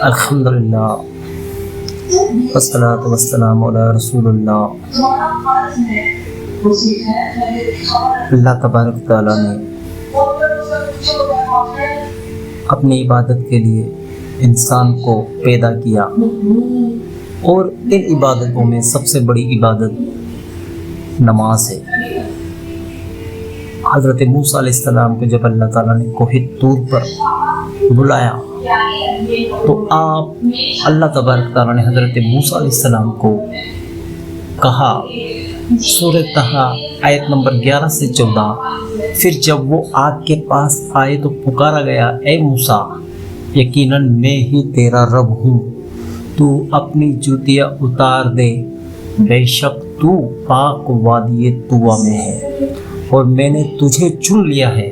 الحمدللہ والصلاۃ والسلام علی رسول اللہ۔ اللہ تبارک تعالیٰ نے اپنی عبادت کے لیے انسان کو پیدا کیا، اور ان عبادتوں میں سب سے بڑی عبادت نماز ہے۔ حضرت موسیٰ علیہ السلام کو جب اللہ تعالیٰ نے کوہ طور پر بلایا تو اللہ تبارک تعالیٰ نے حضرت موسیٰ علیہ السلام کو کہا، سورہ طٰہٰ آیت نمبر 11 سے 14، پھر جب وہ آگ کے پاس آئے تو پکارا گیا، اے موسیٰ، یقیناً میں ہی تیرا رب ہوں، تو اپنی جوتیاں اتار دے، بے شک تو پاک وادی طویٰ میں ہے، اور میں نے تجھے چن لیا ہے،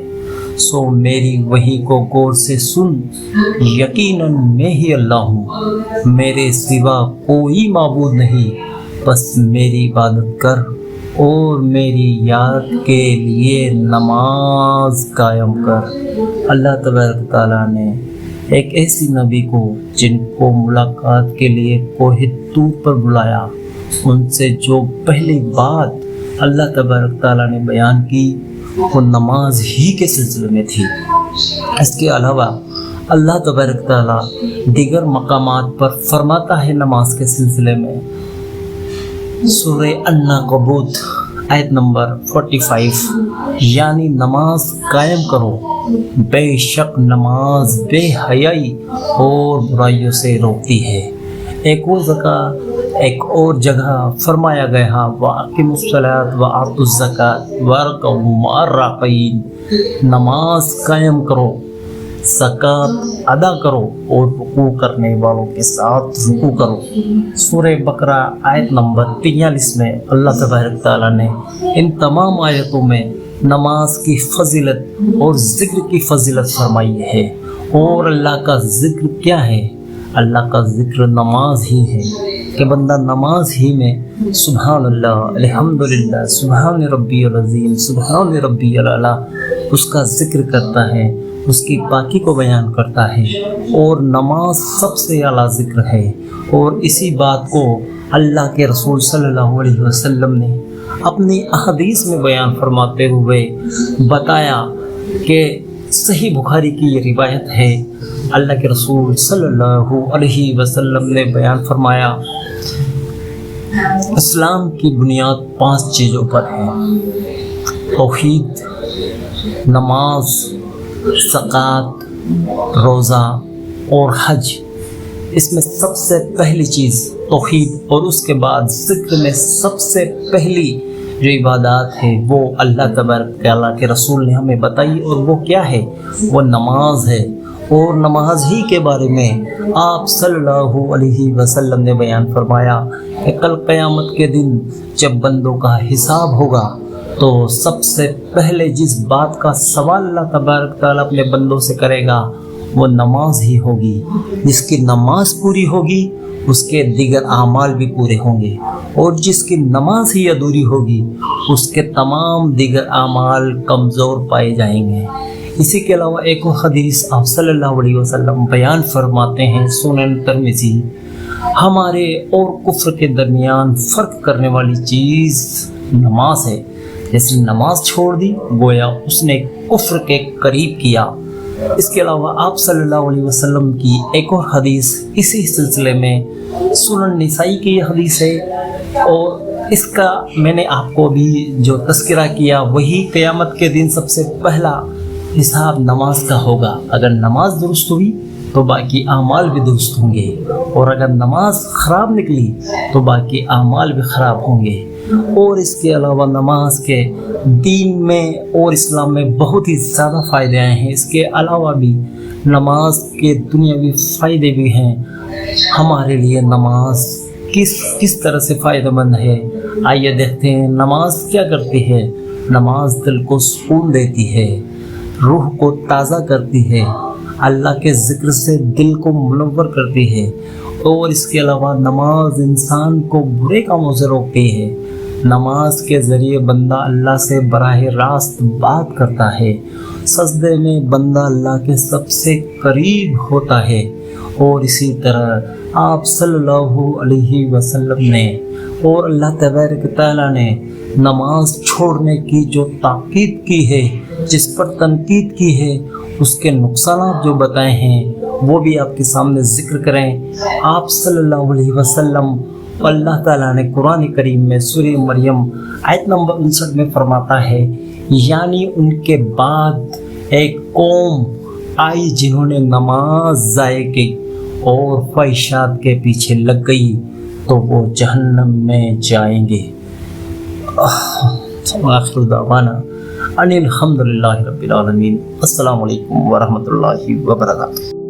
سو میری وحی کو غور سے سن، یقیناً میں ہی اللہ ہوں، میرے سوا کوئی معبود نہیں، بس میری عبادت کر اور میری یاد کے لیے نماز قائم کر۔ اللہ تبارک تعالیٰ نے ایک ایسی نبی کو جن کو ملاقات کے لیے کوہ طور پر بلایا، ان سے جو پہلی بات اللہ تبارک تعالیٰ نے بیان کی وہ نماز ہی کے سلسلے میں تھی۔ اس کے علاوہ اللہ تبارک تعالیٰ دیگر مقامات پر فرماتا ہے نماز کے سلسلے میں، سورہ العنکبوت آیت نمبر 45، یعنی نماز قائم کرو، بے شک نماز بے حیائی اور برائیوں سے روکتی ہے۔ ایک اور جگہ فرمایا گیا، وَأَقِیمُوا الصَّلَاةَ وَآتُوا الزَّکَاةَ وَارْکَعُوا مَعَ الرَّاکعِینَ، نماز قائم کرو، زکوٰۃ ادا کرو اور رکوع کرنے والوں کے ساتھ رکوع کرو۔ سورہ بقرہ آیت نمبر 43 میں اللہ تبارک تعالیٰ نے ان تمام آیتوں میں نماز کی فضیلت اور ذکر کی فضیلت فرمائی ہے۔ اور اللہ کا ذکر کیا ہے؟ اللہ کا ذکر نماز ہی ہے کہ بندہ نماز ہی میں سبحان اللہ، الحمدللہ، سبحان ربی العظیم، سبحان ربی الاعلیٰ، اس کا ذکر کرتا ہے، اس کی پاکی کو بیان کرتا ہے، اور نماز سب سے اعلیٰ ذکر ہے۔ اور اسی بات کو اللہ کے رسول صلی اللہ علیہ وسلم نے اپنی احادیث میں بیان فرماتے ہوئے بتایا کہ صحیح بخاری کی یہ روایت ہے، اللہ کے رسول صلی اللہ علیہ وسلم نے بیان فرمایا، اسلام کی بنیاد 5 چیزوں پر ہے، توحید، نماز، زکوٰۃ، روزہ اور حج۔ اس میں سب سے پہلی چیز توحید، اور اس کے بعد ذکر میں سب سے پہلی جو عبادات ہے وہ اللہ تبارک تعالیٰ کے رسول نے ہمیں بتائی، اور وہ کیا ہے؟ وہ نماز ہے۔ اور نماز ہی کے بارے میں آپ صلی اللہ علیہ وسلم نے بیان فرمایا کہ کل قیامت کے دن جب بندوں کا حساب ہوگا تو سب سے پہلے جس بات کا سوال اللہ تبارک تعالیٰ اپنے بندوں سے کرے گا وہ نماز ہی ہوگی۔ جس کی نماز پوری ہوگی اس کے دیگر اعمال بھی پورے ہوں گے، اور جس کی نماز ہی ادھوری ہوگی اس کے تمام دیگر اعمال کمزور پائے جائیں گے۔ اسی کے علاوہ ایک اور حدیث آپ صلی اللہ علیہ وسلم بیان فرماتے ہیں، سنن ترمذی، ہمارے اور کفر کے درمیان فرق کرنے والی چیز نماز ہے، جیسے نماز چھوڑ دی گویا اس نے کفر کے قریب کیا۔ اس کے علاوہ آپ صلی اللہ علیہ وسلم کی ایک اور حدیث اسی سلسلے میں سنن نسائی کی یہ حدیث ہے، اور اس کا میں نے آپ کو بھی جو تذکرہ کیا وہی قیامت کے دن سب سے پہلا حساب نماز کا ہوگا۔ اگر نماز درست ہوئی تو باقی اعمال بھی درست ہوں گے، اور اگر نماز خراب نکلی تو باقی اعمال بھی خراب ہوں گے۔ اور اس کے علاوہ نماز کے دین میں اور اسلام میں بہت ہی زیادہ فائدے آئے ہیں۔ اس کے علاوہ بھی نماز کے دنیاوی فائدے بھی ہیں۔ ہمارے لیے نماز کس طرح سے فائدہ مند ہے، آئیے دیکھتے ہیں۔ نماز کیا کرتی ہے؟ نماز دل کو سکون دیتی ہے، روح کو تازہ کرتی ہے، اللہ کے ذکر سے دل کو منور کرتی ہے، اور اس کے علاوہ نماز انسان کو برے کاموں سے روکتی ہے۔ نماز کے ذریعے بندہ اللہ سے براہ راست بات کرتا ہے، سجدے میں بندہ اللہ کے سب سے قریب ہوتا ہے۔ اور اسی طرح آپ صلی اللہ علیہ وسلم نے اور اللہ تبارک تعالیٰ نے نماز چھوڑنے کی جو تاکید کی ہے، جس پر تنقید کی ہے، اس کے نقصانات جو بتائے ہیں وہ بھی آپ کے سامنے ذکر کریں۔ آپ صلی اللہ علیہ وسلم اللہ تعالیٰ نے قرآن کریم میں سورہ مریم آیت نمبر 59 میں فرماتا ہے، یعنی ان کے بعد ایک قوم آئی جنہوں نے نماز ضائع کی اور خواہشات کے پیچھے لگ گئی تو وہ جہنم میں جائیں گے۔ آخر دعوانا ان الحمد للہ رب العالمین۔ السلام علیکم ورحمۃ اللہ وبرکاتہ۔